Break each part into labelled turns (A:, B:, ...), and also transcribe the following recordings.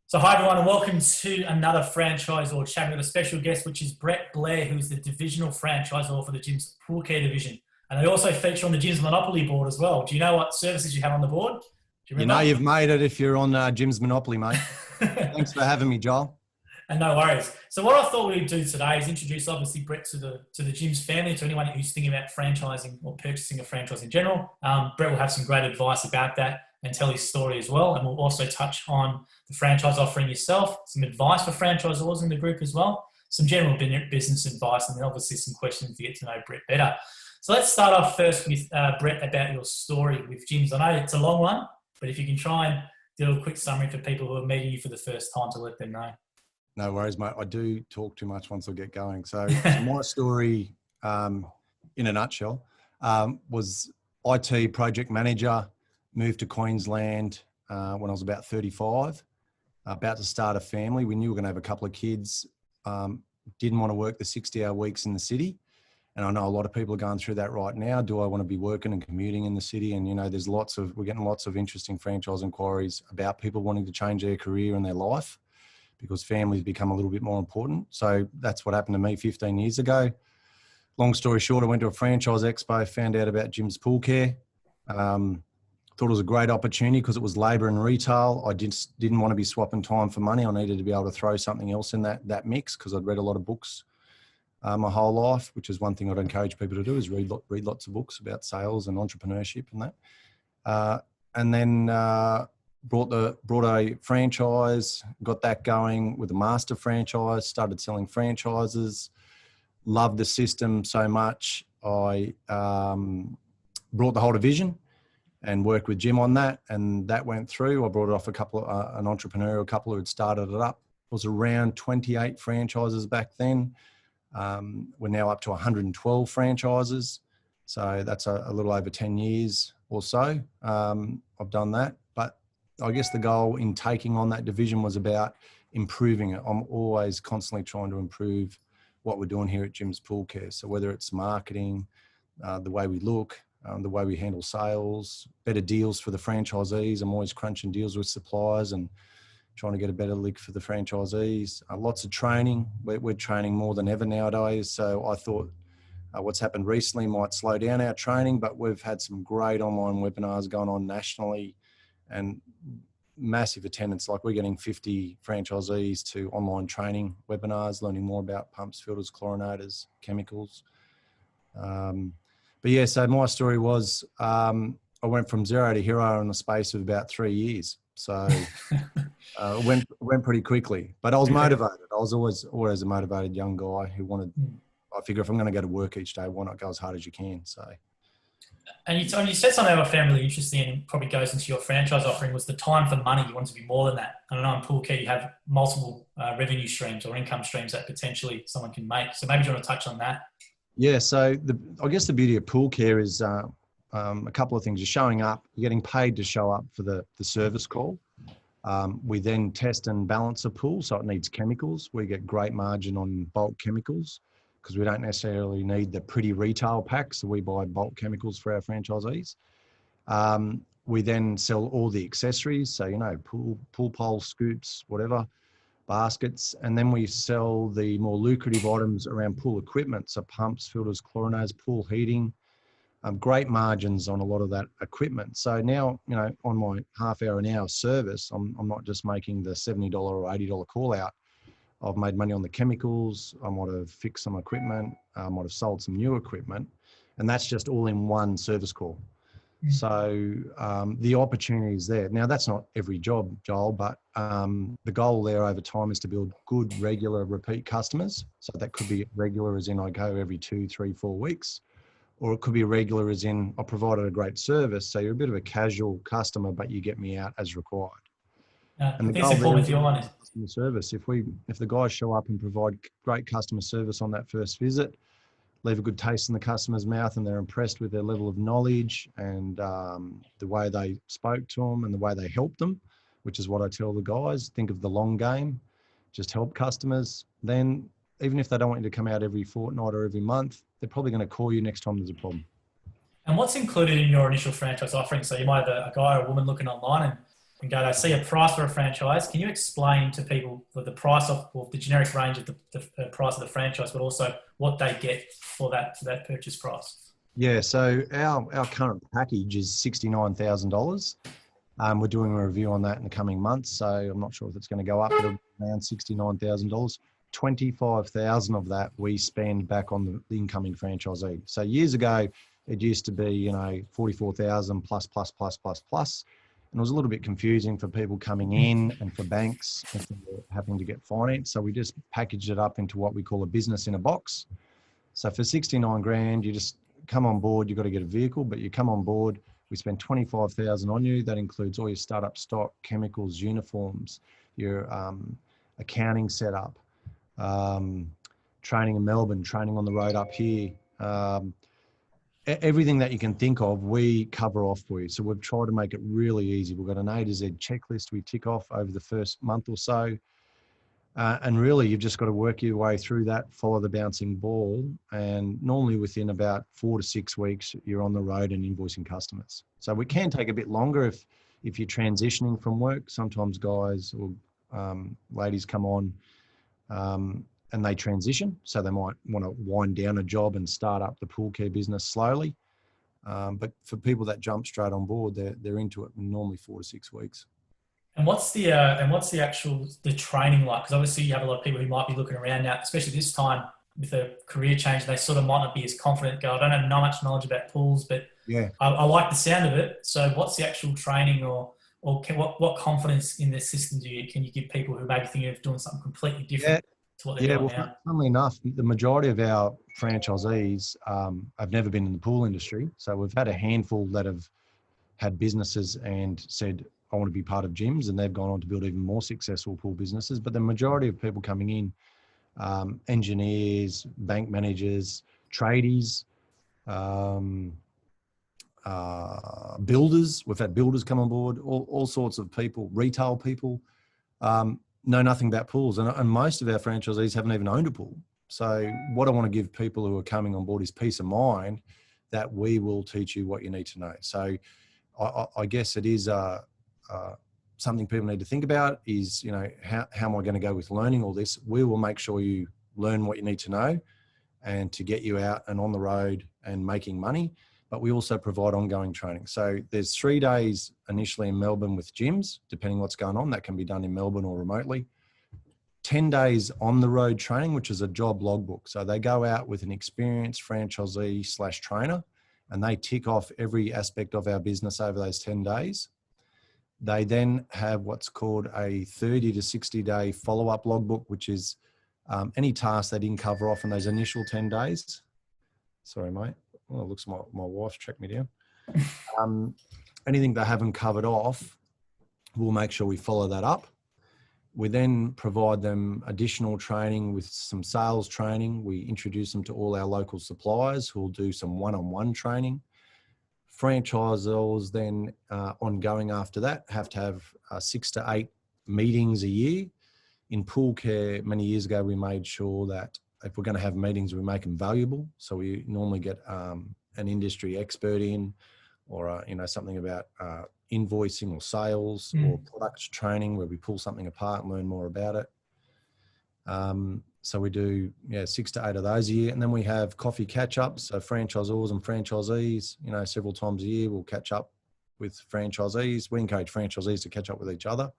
A: So hi everyone and welcome to another franchisor chat. We've got a special guest which is Brett Blair, who's the divisional franchisor for the gym's pool care division. And they also feature on the gym's Monopoly board as well. Do you know what services you have on the board? Do
B: you remember? You know you've made it if you're on Gym's Monopoly, mate. Thanks for having me, Joel.
A: And no worries. So what I thought we'd do today is introduce obviously Brett to the gym's family, to anyone who's thinking about franchising or purchasing a franchise in general. Brett will have some great advice about that and tell his story as well. And we'll also touch on the franchise offering yourself, some advice for franchisors in the group as well, some general business advice, and then obviously some questions to get to know Brett better. So let's start off first with Brett about your story with gyms. I know it's a long one, but if you can try and do a quick summary for people who are meeting you for the first time to let them know.
B: No worries, mate. I do talk too much once I get going. So my story, in a nutshell, was IT project manager, moved to Queensland when I was about 35, about to start a family. We knew we were going to have a couple of kids, didn't want to work the 60-hour weeks in the city. And I know a lot of people are going through that right now. Do I want to be working and commuting in the city? And, you know, we're getting lots of interesting franchise inquiries about people wanting to change their career and their life because families become a little bit more important. So that's what happened to me 15 years ago. Long story short, I went to a franchise expo, found out about Jim's Pool Care. Thought it was a great opportunity because it was labour and retail. I just didn't want to be swapping time for money. I needed to be able to throw something else in that mix because I'd read a lot of books my whole life, which is one thing I'd encourage people to do is read lots of books about sales and entrepreneurship and that. And then brought a franchise, got that going with a master franchise, started selling franchises, loved the system so much. I brought the whole division and worked with Jim on that, and that went through. I brought it off an entrepreneurial couple who had started it up. It was around 28 franchises back then. We're now up to 112 franchises. So that's a little over 10 years or so. I've done that. But I guess the goal in taking on that division was about improving it. I'm always constantly trying to improve what we're doing here at Jim's Pool Care. So whether it's marketing, the way we look, the way we handle sales, better deals for the franchisees. I'm always crunching deals with suppliers and trying to get a better lick for the franchisees. Lots of training. We're training more than ever nowadays. So I thought what's happened recently might slow down our training, but we've had some great online webinars going on nationally and massive attendance. Like we're getting 50 franchisees to online training webinars, learning more about pumps, filters, chlorinators, chemicals. But yeah, so my story was I went from zero to hero in the space of about 3 years. So it went pretty quickly, but I was motivated. I was always a motivated young guy who wanted, I figure if I'm going to go to work each day, why not go as hard as you can? So.
A: And you said something I found really interesting and probably goes into your franchise offering was the time for money. You want to be more than that. I don't know, in Pool Care, you have multiple revenue streams or income streams that potentially someone can make. So maybe you want to touch on that.
B: Yeah, so I guess the beauty of Pool Care is a couple of things. You're showing up, you're getting paid to show up for the service call. We then test and balance a pool, so it needs chemicals. We get great margin on bulk chemicals because we don't necessarily need the pretty retail packs, so we buy bulk chemicals for our franchisees. We then sell all the accessories, so, you know, pool poles, scoops, whatever, baskets, and then we sell the more lucrative items around pool equipment, so pumps, filters, chlorinators, pool heating. Great margins on a lot of that equipment. So now, you know, on my half hour an hour service, I'm not just making the $70 or $80 call out. I've made money on the chemicals. I might have fixed some equipment. I might have sold some new equipment, and that's just all in one service call. So the opportunity is there. Now, that's not every job, Joel, but the goal there over time is to build good, regular, repeat customers. So that could be regular as in I go every 2, 3, 4 weeks, or it could be regular as in I provided a great service. So you're a bit of a casual customer, but you get me out as required.
A: And the goal there is
B: customer service. If the guys show up and provide great customer service on that first visit, leave a good taste in the customer's mouth and they're impressed with their level of knowledge and the way they spoke to them and the way they helped them, which is what I tell the guys. Think of the long game, just help customers. Then even if they don't want you to come out every fortnight or every month, they're probably going to call you next time there's a problem.
A: And what's included in your initial franchise offering? So you might have a guy or a woman looking online and and go, they see a price for a franchise. Can you explain to people the price of, or the generic range of the price of the franchise, but also what they get for that purchase price?
B: Yeah, so our current package is $69,000. We're doing a review on that in the coming months, so I'm not sure if it's going to go up, but it'll be around $69,000. 25,000 of that we spend back on the incoming franchisee. So years ago, it used to be 44,000 plus, and it was a little bit confusing for people coming in and for banks and for having to get finance. So we just packaged it up into what we call a business in a box. So for 69 grand, you just come on board. You've got to get a vehicle, but you come on board. We spend 25,000 on you. That includes all your startup stock, chemicals, uniforms, your accounting setup, training in Melbourne, training on the road up here. Everything that you can think of, we cover off for you. So we've tried to make it really easy. We've got an A to Z checklist we tick off over the first month or so. And really, you've just got to work your way through that, follow the bouncing ball. And normally within about 4 to 6 weeks, you're on the road and invoicing customers. So we can take a bit longer if you're transitioning from work. Sometimes guys or ladies come on and they transition. So they might want to wind down a job and start up the pool care business slowly. But for people that jump straight on board, they're into it in normally 4 to 6 weeks.
A: And what's the actual training like? Because obviously you have a lot of people who might be looking around now, especially this time with a career change. They sort of might not be as confident. Go, I don't have much knowledge about pools, but
B: yeah,
A: I like the sound of it. So what's the actual training, or what confidence in the system can you give people who may be thinking of doing something completely different to what they're doing now?
B: Funnily enough, the majority of our franchisees have never been in the pool industry. So we've had a handful that have had businesses and said, I want to be part of gyms, and they've gone on to build even more successful pool businesses. But the majority of people coming in, engineers, bank managers, tradies, builders. We've had builders come on board, all sorts of people, retail people, know nothing about pools. And most of our franchisees haven't even owned a pool. So what I want to give people who are coming on board is peace of mind that we will teach you what you need to know. So I guess it is something people need to think about is, how am I going to go with learning all this? We will make sure you learn what you need to know and to get you out and on the road and making money. But we also provide ongoing training. So there's 3 days initially in Melbourne with gyms, depending what's going on. That can be done in Melbourne or remotely. 10 days on the road training, which is a job logbook. So they go out with an experienced franchisee / trainer, and they tick off every aspect of our business over those 10 days. They then have what's called a 30 to 60 day follow-up logbook, which is any task they didn't cover off in those initial 10 days. Sorry, mate. Well, it looks like my wife's tracked me down. Anything they haven't covered off, we'll make sure we follow that up. We then provide them additional training with some sales training. We introduce them to all our local suppliers who will do some one-on-one training. Franchisors then ongoing after that have to have 6 to 8 meetings a year. In pool care, many years ago, we made sure that if we're going to have meetings, we make them valuable. So we normally get an industry expert in, or something about invoicing or sales or product training where we pull something apart and learn more about it. So we do 6 to 8 of those a year, and then we have coffee catch-ups. So franchisors and franchisees, several times a year we'll catch up with franchisees. We encourage franchisees to catch up with each other.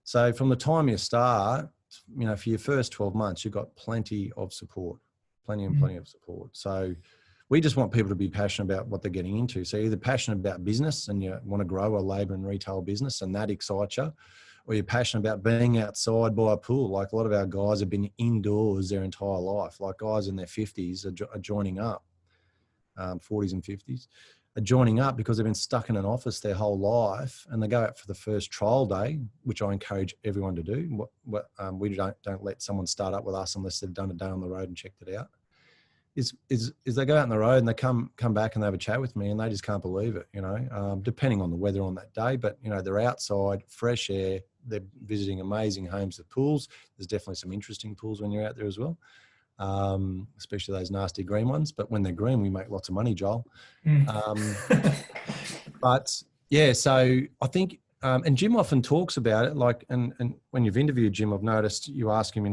B: So from the time you start, for your first 12 months, you've got plenty of support, plenty of support. So we just want people to be passionate about what they're getting into. So either passionate about business and you want to grow a labour and retail business and that excites you, or you're passionate about being outside by a pool. Like a lot of our guys have been indoors their entire life. Like guys in their 50s are joining up, 40s and 50s, are joining up because they've been stuck in an office their whole life, and they go out for the first trial day, which I encourage everyone to do. We don't let someone start up with us unless they've done a day on the road and checked it out. Is they go out on the road and they come back and they have a chat with me and they just can't believe it, depending on the weather on that day. But, they're outside, fresh air, they're visiting amazing homes with pools. There's definitely some interesting pools when you're out there as well, especially those nasty green ones. But when they're green, we make lots of money, Joel. But, yeah, so I think And Jim often talks about it, like, and when you've interviewed Jim, I've noticed you ask him,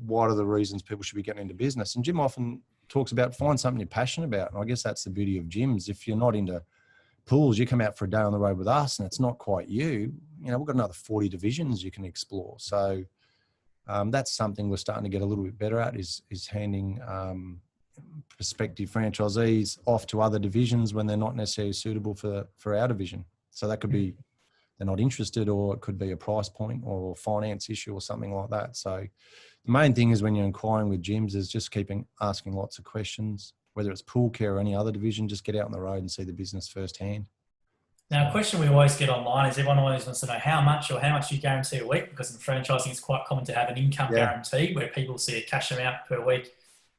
B: what are the reasons people should be getting into business? And Jim often talks about find something you're passionate about. And I guess that's the beauty of gyms. If you're not into pools, you come out for a day on the road with us and it's not quite you, we've got another 40 divisions you can explore. So that's something we're starting to get a little bit better at is handing prospective franchisees off to other divisions when they're not necessarily suitable for our division. So that could be they're not interested, or it could be a price point or a finance issue or something like that. So the main thing is when you're inquiring with gyms is just asking lots of questions, whether it's pool care or any other division, just get out on the road and see the business firsthand.
A: Now, a question we always get online is everyone always wants to know how much you guarantee a week, because in franchising it's quite common to have an income guarantee where people see a cash amount per week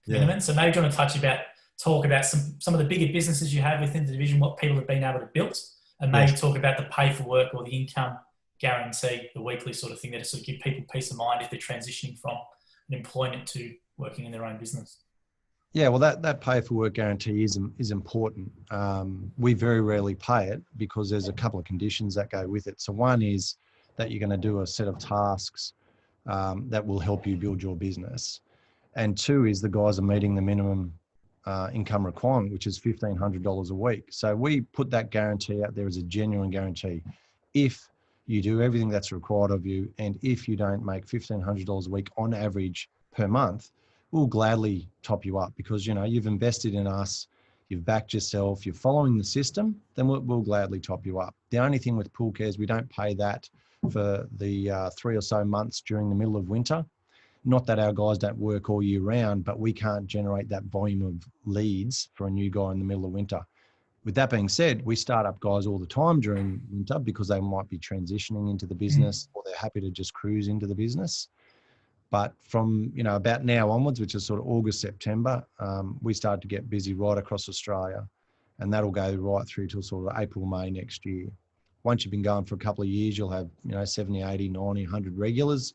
A: minimum. So maybe do you want to talk about some of the bigger businesses you have within the division, what people have been able to build, and maybe talk about the pay for work or the income guarantee, the weekly sort of thing that sort of give people peace of mind if they're transitioning from an employment to working in their own business.
B: Yeah, well, that pay for work guarantee is important. We very rarely pay it because there's a couple of conditions that go with it. So one is that you're going to do a set of tasks that will help you build your business. And two is the guys are meeting the minimum income requirement, which is $1,500 a week. So we put that guarantee out there as a genuine guarantee. If you do everything that's required of you, and if you don't make $1,500 a week on average per month, we'll gladly top you up because, you've invested in us, you've backed yourself, you're following the system, then we'll gladly top you up. The only thing with pool care is we don't pay that for the 3 or so months during the middle of winter. Not that our guys don't work all year round, but we can't generate that volume of leads for a new guy in the middle of winter. With that being said, we start up guys all the time during winter because they might be transitioning into the business or they're happy to just cruise into the business. But from, about now onwards, which is sort of August, September, we start to get busy right across Australia, and that'll go right through till sort of April, May next year. Once you've been going for a couple of years, you'll have, 70, 80, 90, 100 regulars,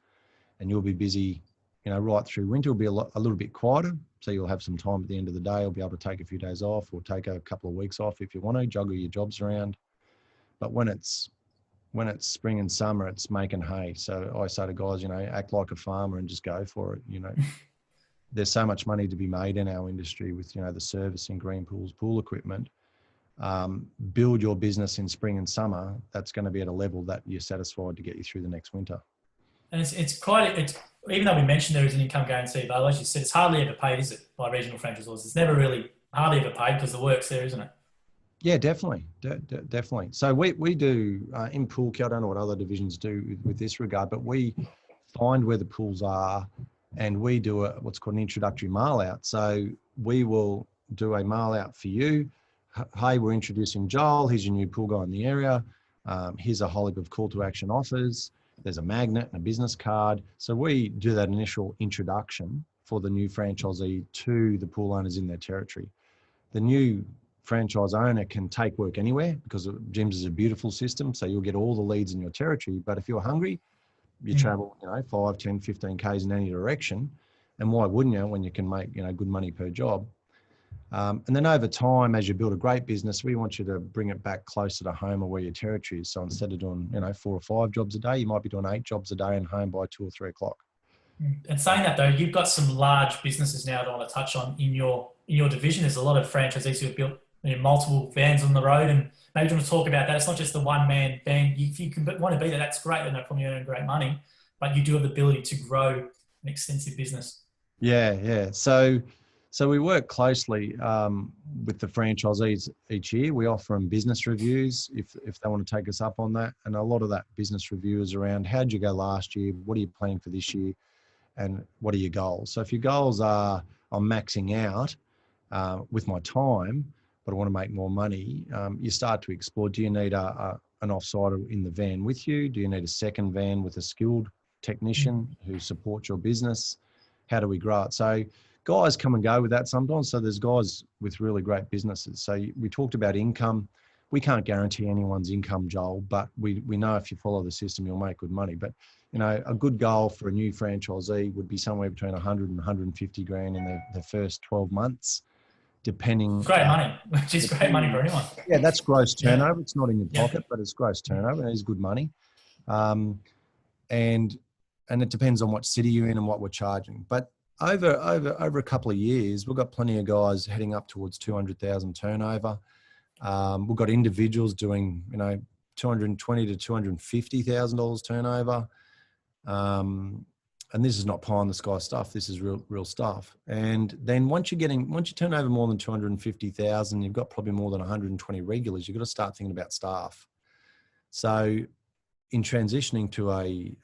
B: and you'll be busy, right through winter. It'll be a little bit quieter. So you'll have some time at the end of the day. You'll be able to take a few days off or take a couple of weeks off if you want to, juggle your jobs around. But when it's spring and summer, it's making hay. So I say to guys, act like a farmer and just go for it. There's so much money to be made in our industry with, the servicing, green pools, pool equipment. Build your business in spring and summer. That's going to be at a level that you're satisfied to get you through the next winter.
A: And it's even though we mentioned there is an income guarantee, but as you said, it's hardly ever paid, is it, by regional franchisors? It's never really hardly ever paid because the work's there, isn't it?
B: Yeah, definitely. Definitely. So we do in pool care, I don't know what other divisions do with this regard, but we find where the pools are and we do what's called an introductory mail out. So we will do a mail out for you. Hey, we're introducing Joel. He's your new pool guy in the area. Here's a whole heap of call to action offers. There's a magnet and a business card. So we do that initial introduction for the new franchisee to the pool owners in their territory. The new franchise owner can take work anywhere because gyms is a beautiful system. So you'll get all the leads in your territory. But if you're hungry, you travel, 5, 10, 15 Ks in any direction. And why wouldn't you when you can make, good money per job? And then over time, as you build a great business, we want you to bring it back closer to home or where your territory is. So instead of doing, 4 or 5 jobs a day, you might be doing 8 jobs a day and home by 2 or 3 o'clock.
A: And saying that though, you've got some large businesses now that I want to touch on in your division. There's a lot of franchisees who have built multiple vans on the road, and maybe you want to talk about that. It's not just the one-man van. If you want to be there, that's great. And no problem, you earn great money, but you do have the ability to grow an extensive business.
B: Yeah. So we work closely with the franchisees each year. We offer them business reviews if they want to take us up on that. And a lot of that business review is around how'd you go last year? What are you planning for this year? And what are your goals? So if your goals are, I'm maxing out with my time, but I want to make more money, you start to explore, do you need an off-sider in the van with you? Do you need a second van with a skilled technician who supports your business? How do we grow it? So guys come and go with that sometimes. So there's guys with really great businesses. So we talked about income. We can't guarantee anyone's income, Joel, but we know if you follow the system, you'll make good money. But, a good goal for a new franchisee would be somewhere between 100 and 150 grand in the first 12 months. depending.
A: It's great money, which is great money for anyone.
B: Yeah, that's gross turnover.
A: Yeah.
B: It's not in your pocket, but it's gross turnover. It is good money. And it depends on what city you're in and what we're charging. But over a couple of years, we've got plenty of guys heading up towards 200,000 turnover. We've got individuals doing, $220,000 to $250,000 turnover. And this is not pie in the sky stuff. This is real stuff. And then once you turn over more than 250,000, you've got probably more than 120 regulars. You've got to start thinking about staff. So in transitioning to a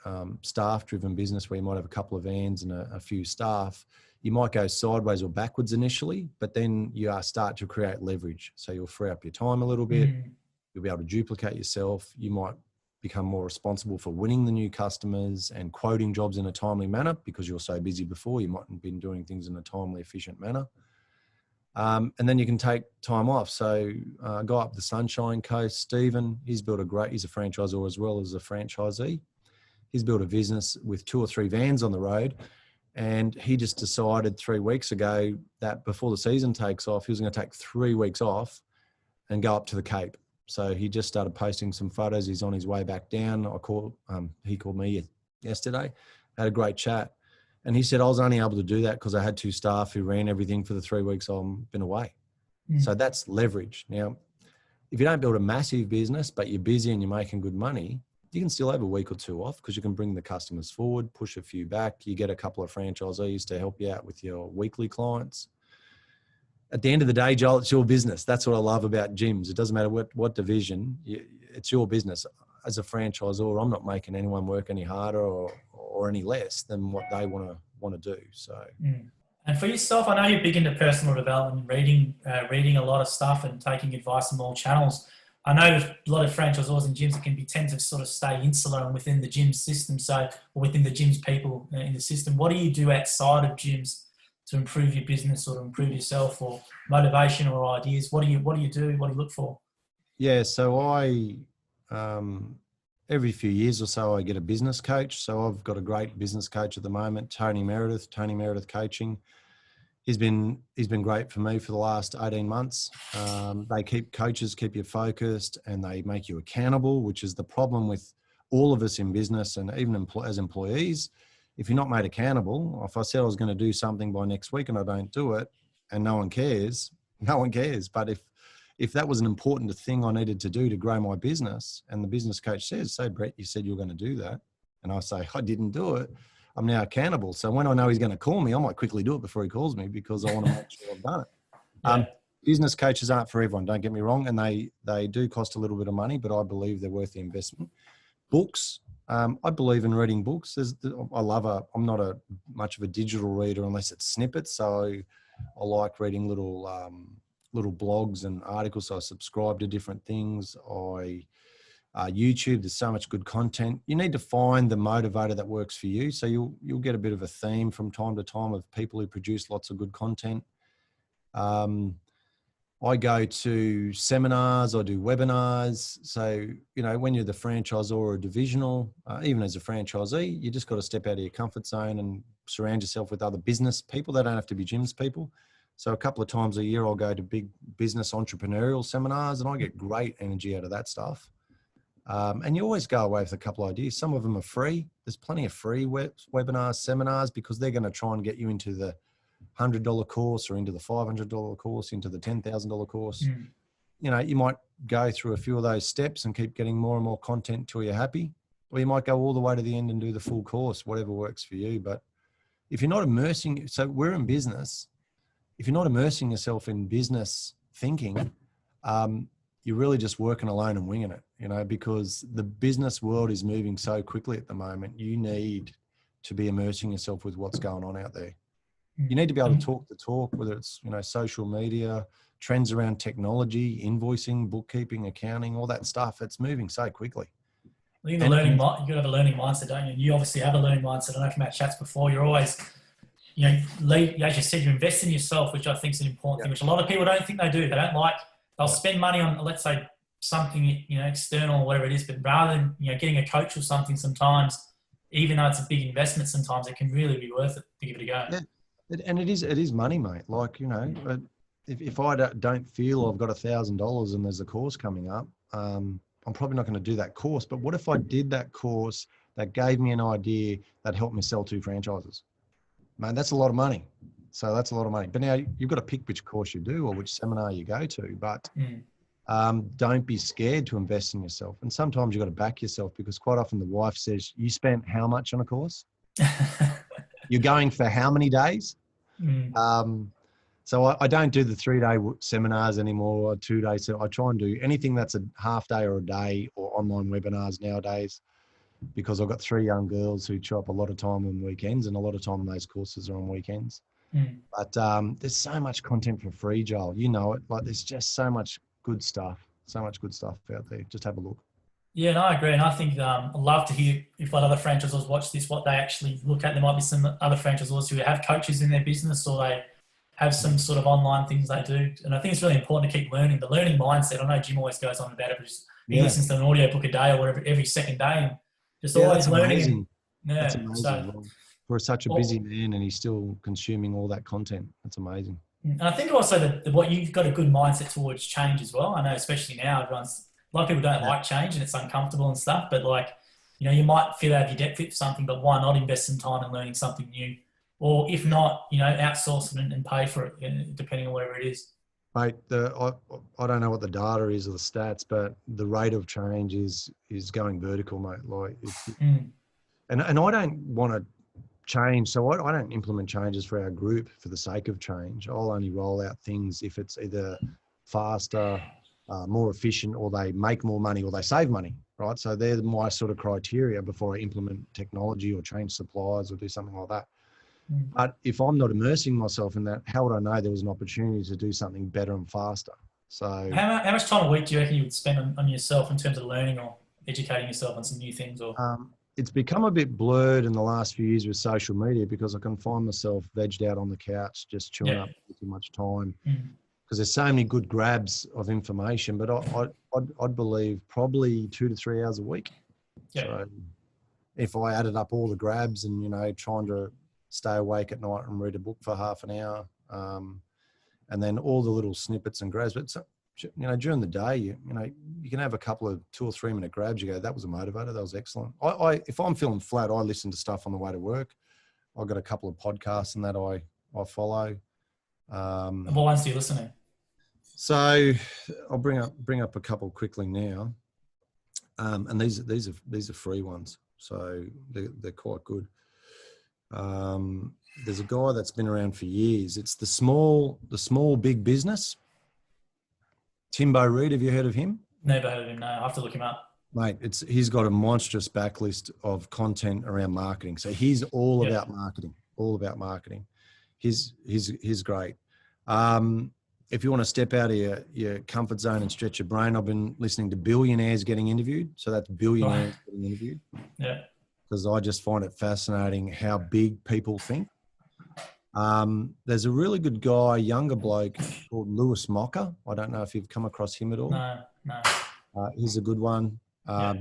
B: staff-driven business where you might have a couple of vans and a few staff, you might go sideways or backwards initially, but then you start to create leverage. So you'll free up your time a little bit. You'll be able to duplicate yourself. You might become more responsible for winning the new customers and quoting jobs in a timely manner because you're so busy before. You mightn't have been doing things in a timely, efficient manner. And then you can take time off. So a guy up the Sunshine Coast, Stephen, he's a franchisor as well as a franchisee. He's built a business with 2 or 3 vans on the road. And he just decided 3 weeks ago that before the season takes off, he was going to take 3 weeks off and go up to the Cape. So he just started posting some photos. He's on his way back down. He called me yesterday, had a great chat. And he said, I was only able to do that because I had 2 staff who ran everything for the 3 weeks I've been away. So that's leverage. Now, if you don't build a massive business, but you're busy and you're making good money, you can still have a week or 2 off because you can bring the customers forward, push a few back. You get a couple of franchisees to help you out with your weekly clients. At the end of the day, Joel, it's your business. That's what I love about gyms. It doesn't matter what division, it's your business. As a franchisor, I'm not making anyone work any harder or any less than what they want to do. So,
A: And for yourself, I know you're big into personal development, reading a lot of stuff and taking advice from all channels. I know a lot of franchisors and gyms that tend to sort of stay insular and within the gym system, or within the gym's people in the system. What do you do outside of gyms to improve your business or to improve yourself, or motivation or ideas? What do you do? What do you look for?
B: Yeah, so I every few years or so I get a business coach. So I've got a great business coach at the moment, Tony Meredith Coaching. He's been great for me for the last 18 months. Coaches keep you focused and they make you accountable, which is the problem with all of us in business and even as employees. If you're not made accountable, if I said I was going to do something by next week and I don't do it and no one cares. But if that was an important thing I needed to do to grow my business and the business coach says, so Brett, you said you were going to do that. And I say, I didn't do it. I'm now accountable. So when I know he's going to call me, I might quickly do it before he calls me because I want to make sure I've done it. Business coaches aren't for everyone, don't get me wrong. And they do cost a little bit of money, but I believe they're worth the investment. Books. I believe in reading books. I'm not much of a digital reader unless it's snippets. So I like reading little blogs and articles. So I subscribe to different things. YouTube, there's so much good content. You need to find the motivator that works for you. So you'll get a bit of a theme from time to time of people who produce lots of good content. I go to seminars, I do webinars. So, when you're the franchisor or divisional, even as a franchisee, you just got to step out of your comfort zone and surround yourself with other business people. They don't have to be gyms people. So a couple of times a year, I'll go to big business entrepreneurial seminars and I get great energy out of that stuff. And you always go away with a couple of ideas. Some of them are free. There's plenty of free webinars, seminars, because they're going to try and get you into the $100 course or into the $500 course, into the $10,000 course. You might go through a few of those steps and keep getting more and more content till you're happy. Or you might go all the way to the end and do the full course, whatever works for you. But if you're not so we're in business. If you're not immersing yourself in business thinking, you're really just working alone and winging it, because the business world is moving so quickly at the moment. You need to be immersing yourself with what's going on out there. You need to be able to talk the talk, whether it's, social media, trends around technology, invoicing, bookkeeping, accounting, all that stuff. It's moving so quickly.
A: I think you've got to have a learning mindset, don't you? And you obviously have a learning mindset. I know from our chats before, you're always, as you said, you invest in yourself, which I think is an important thing, which a lot of people don't think they do. They'll spend money on, let's say, something, external or whatever it is, but rather than, getting a coach or something sometimes, even though it's a big investment, sometimes it can really be worth it to give it a go.
B: Yeah. And it is money, mate. if I don't feel I've got $1,000 and there's a course coming up, I'm probably not going to do that course. But what if I did that course that gave me an idea that helped me sell 2 franchises? Man, that's a lot of money. So that's a lot of money. But now you've got to pick which course you do or which seminar you go to. But don't be scared to invest in yourself. And sometimes you've got to back yourself, because quite often the wife says, you spent how much on a course? You're going for how many days? So I don't do the 3-day seminars anymore, or 2 days. So I try and do anything that's a half day or a day, or online webinars nowadays, because I've got 3 young girls who chop a lot of time on weekends, and a lot of time on those courses are on weekends. But there's so much content for free, Joel. You know it. Like, there's just so much good stuff out there. Just have a look.
A: Yeah, no, I agree. And I think I'd love to hear if other franchisors watch this, what they actually look at. There might be some other franchisors who have coaches in their business, or they have some sort of online things they do. And I think it's really important to keep learning. The learning mindset, I know Jim always goes on about it, but he listens to an audio book a day or whatever, every second day, and just always learning.
B: Amazing. That's amazing. For such a busy man, and he's still consuming all that content. That's amazing.
A: And I think also that what you've got a good mindset towards change as well. I know, especially now, a lot of people don't like change and it's uncomfortable and stuff, but like, you know, you might feel out of your depth for something, but why not invest some time in learning something new? Or if not, you know, outsource it and pay for it, depending on whatever it is.
B: Mate, I don't know what the data is or the stats, but the rate of change is going vertical, mate. Like, and I don't want to change. So I don't implement changes for our group for the sake of change. I'll only roll out things if it's either faster, more efficient, or they make more money, or they save money, right? So they're my sort of criteria before I implement technology or change suppliers or do something like that. But if I'm not immersing myself in that, how would I know there was an opportunity to do something better and faster? So
A: how much time a week do you reckon you would spend on yourself in terms of learning or educating yourself on some new things? Or
B: it's become a bit blurred in the last few years with social media, because I can find myself vegged out on the couch just chewing up too much time, because there's so many good grabs of information. But I'd believe probably 2 to 3 hours a week. So if I added up all the grabs and, you know, trying to stay awake at night and read a book for half an hour, and then all the little snippets and grabs. But, you know, during the day, you know, you can have a couple of 2 or 3 minute grabs. You go, that was a motivator. That was excellent. If I'm feeling flat, I listen to stuff on the way to work. I've got a couple of podcasts and that I follow.
A: What ones do you listen to?
B: So I'll bring up a couple quickly now. And these are free ones. So they're quite good. There's a guy that's been around for years. It's the small big business. Timbo Reid, have you heard of him? Never
A: heard of him, no. I'll have to look him up.
B: Mate, he's got a monstrous backlist of content around marketing. So he's all about marketing, He's great. If you want to step out of your comfort zone and stretch your brain, I've been listening to billionaires getting interviewed. So that's billionaires getting interviewed.
A: Yeah.
B: Because I just find it fascinating how big people think. There's a really good guy, younger bloke called Lewis Mocker. I don't know if you've come across him at all.
A: No.
B: He's a good one.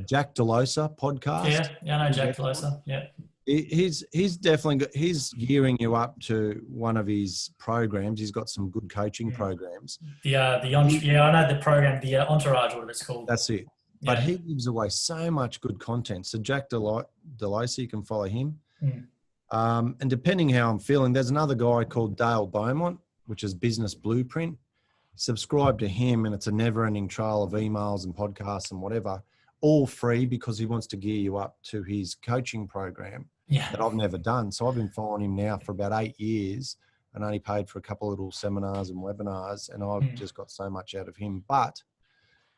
B: Jack Delosa podcast.
A: Yeah, I know Jack Delosa. Yeah.
B: He's definitely got, he's gearing you up to one of his programs. He's got some good coaching programs.
A: I know the program, the Entourage, whatever it's called.
B: That's it. But he gives away so much good content. So Jack Delosa, you can follow him. And depending how I'm feeling, there's another guy called Dale Beaumont, which is Business Blueprint. Subscribe to him, and it's a never-ending trail of emails and podcasts and whatever, all free, because he wants to gear you up to his coaching program that I've never done. So I've been following him now for about 8 years and only paid for a couple of little seminars and webinars, and I've just got so much out of him. But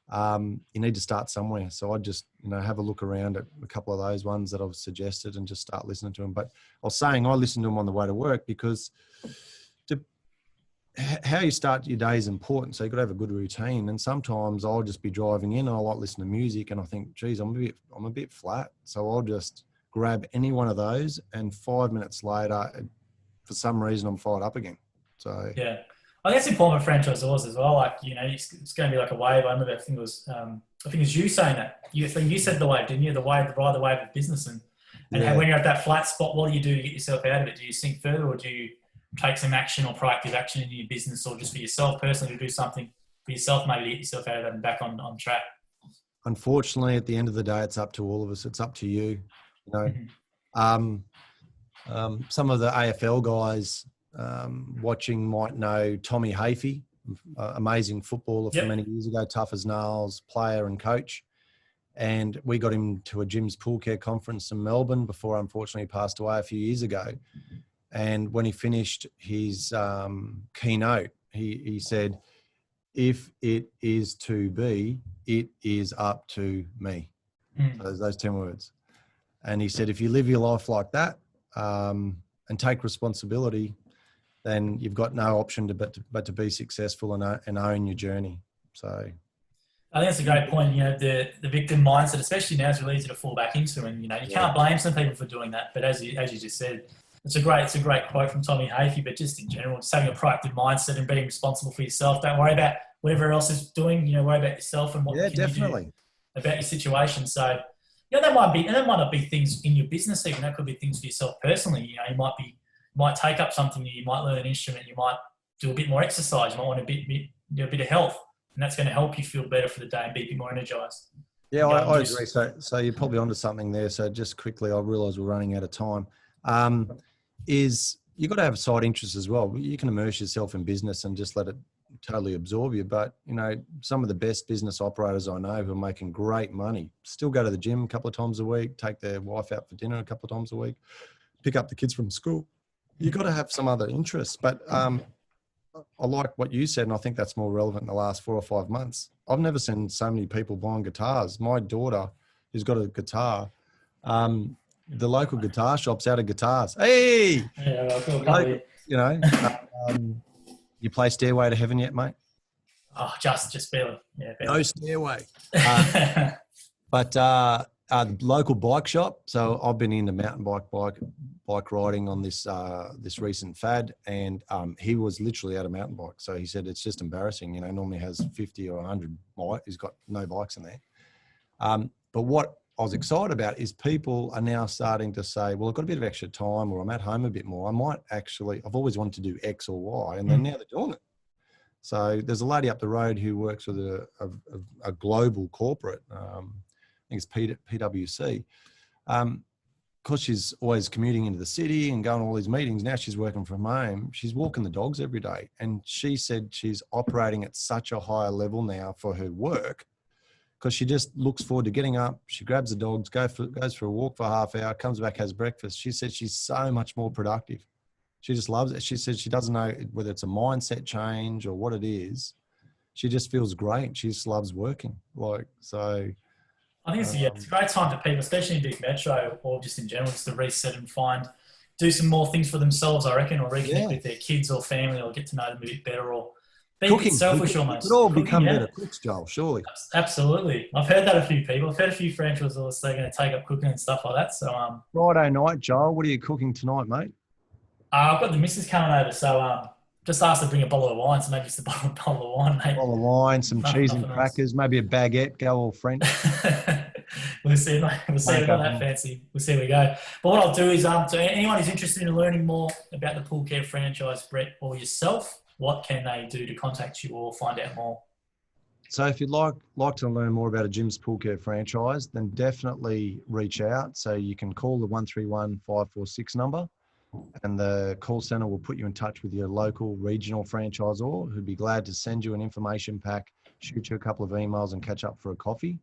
B: you need to start somewhere. So I just, have a look around at a couple of those ones that I've suggested and just start listening to them. But I was saying I listen to them on the way to work, because how you start your day is important. So you've got to have a good routine. And sometimes I'll just be driving in and I like listening to music, and I think, geez, I'm a bit flat. So I'll just grab any one of those, and 5 minutes later, for some reason, I'm fired up again. So
A: yeah. I think it's important for franchisors as well. Like, it's going to be like a wave. I remember, I think it was you saying that. You said the wave, didn't you? Ride the wave of business. And how, when you're at that flat spot, what do you do to get yourself out of it? Do you sink further, or do you take some action or proactive action in your business, or just for yourself personally to do something for yourself, maybe to get yourself out of that and back on track?
B: Unfortunately, at the end of the day, it's up to all of us. It's up to you. You know, some of the AFL guys watching might know Tommy Hafey, amazing footballer from many years ago, tough as nails, player and coach. And we got him to a Jim's Pool Care conference in Melbourne before, unfortunately, he passed away a few years ago. And when he finished his keynote, he said, "If it is to be, it is up to me." So those 10 words. And he said, if you live your life like that and take responsibility, then you've got no option but to be successful and own your journey. So
A: I think that's a great point. You know, the victim mindset, especially now, is really easy to fall back into. And, you know, you can't blame some people for doing that. But as you just said, it's a great quote from Tommy Hafey, but just in general, just having a proactive mindset and being responsible for yourself. Don't worry about whatever else is doing, you know, worry about yourself and what you can do about your situation. So, you know, that might not be things in your business even. That could be things for yourself personally. You know, you might take up something new, you might learn an instrument, you might do a bit more exercise, you might want do a bit of health, and that's going to help you feel better for the day and be a bit more energized.
B: Yeah, I agree. So you're probably onto something there. So just quickly, I realise we're running out of time. Is you've got to have a side interest as well. You can immerse yourself in business and just let it totally absorb you. But, you know, some of the best business operators I know who are making great money still go to the gym a couple of times a week, take their wife out for dinner a couple of times a week, pick up the kids from school. You've got to have some other interests. But I like what you said, and I think that's more relevant in the last 4 or 5 months. I've never seen so many people buying guitars. My daughter, who's got a guitar, the local guitar shop's out of guitars. Hey! Yeah, you know, you play Stairway to Heaven yet, mate?
A: Oh, just barely. Yeah, barely.
B: No Stairway. But the local bike shop. So I've been into mountain bike riding on this recent fad, and he was literally out of mountain bike. So he said it's just embarrassing. You know, normally has 50 or 100 bikes. He's got no bikes in there. But what I was excited about is people are now starting to say, well, I've got a bit of extra time, or I'm at home a bit more. I might actually, I've always wanted to do X or Y, and then now they're doing it. So there's a lady up the road who works with a global corporate, I think it's PwC. Because she's always commuting into the city and going to all these meetings, now she's working from home. She's walking the dogs every day. And she said she's operating at such a higher level now for her work, because she just looks forward to getting up. She grabs the dogs, goes for a walk for a half hour, comes back, has breakfast. She said she's so much more productive. She just loves it. She said she doesn't know whether it's a mindset change or what it is. She just feels great. She just loves working. So
A: I think it's a great time for people, especially in Big Metro or just in general, just to reset and do some more things for themselves, I reckon, or reconnect with their kids or family, or get to know them a bit better, or be a bit selfish almost.
B: We could all become better cooks, Joel, surely.
A: Absolutely. I've heard that a few people. I've heard a few franchisors say they're going to take up cooking and stuff like that. So
B: Friday night, Joel, what are you cooking tonight, mate?
A: I've got the missus coming over, so just asked to bring a bottle of wine, so maybe just a bottle of wine, mate.
B: A bottle of wine, some cheese and crackers, maybe a baguette, go all French.
A: We'll see, mate. We'll see. We're not that fancy. We'll see how we go. But what I'll do is, to anyone who's interested in learning more about the Pool Care franchise, Brett, or yourself, what can they do to contact you or find out more?
B: So if you'd like to learn more about a Jim's Pool Care franchise, then definitely reach out. So you can call the 131 546 number, and the call center will put you in touch with your local regional franchisor, who'd be glad to send you an information pack, shoot you a couple of emails, and catch up for a coffee.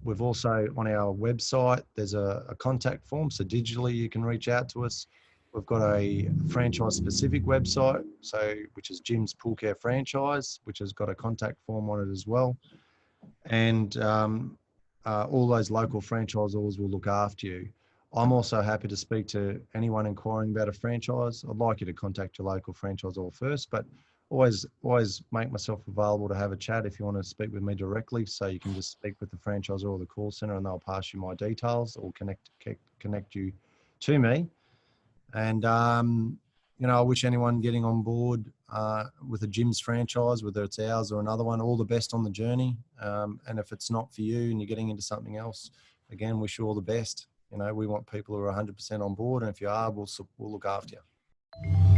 B: We've also, on our website, there's a contact form. So digitally you can reach out to us. We've got a franchise specific website, which is Jim's Pool Care Franchise, which has got a contact form on it as well. And all those local franchisors will look after you. I'm also happy to speak to anyone inquiring about a franchise. I'd like you to contact your local franchisor first, but always make myself available to have a chat if you want to speak with me directly. So you can just speak with the franchisor or the call center, and they'll pass you my details or connect you to me. And, I wish anyone getting on board with a Jim's franchise, whether it's ours or another one, all the best on the journey. And if it's not for you and you're getting into something else, again, wish you all the best. You know, we want people who are 100% on board, and if you are, we'll look after you.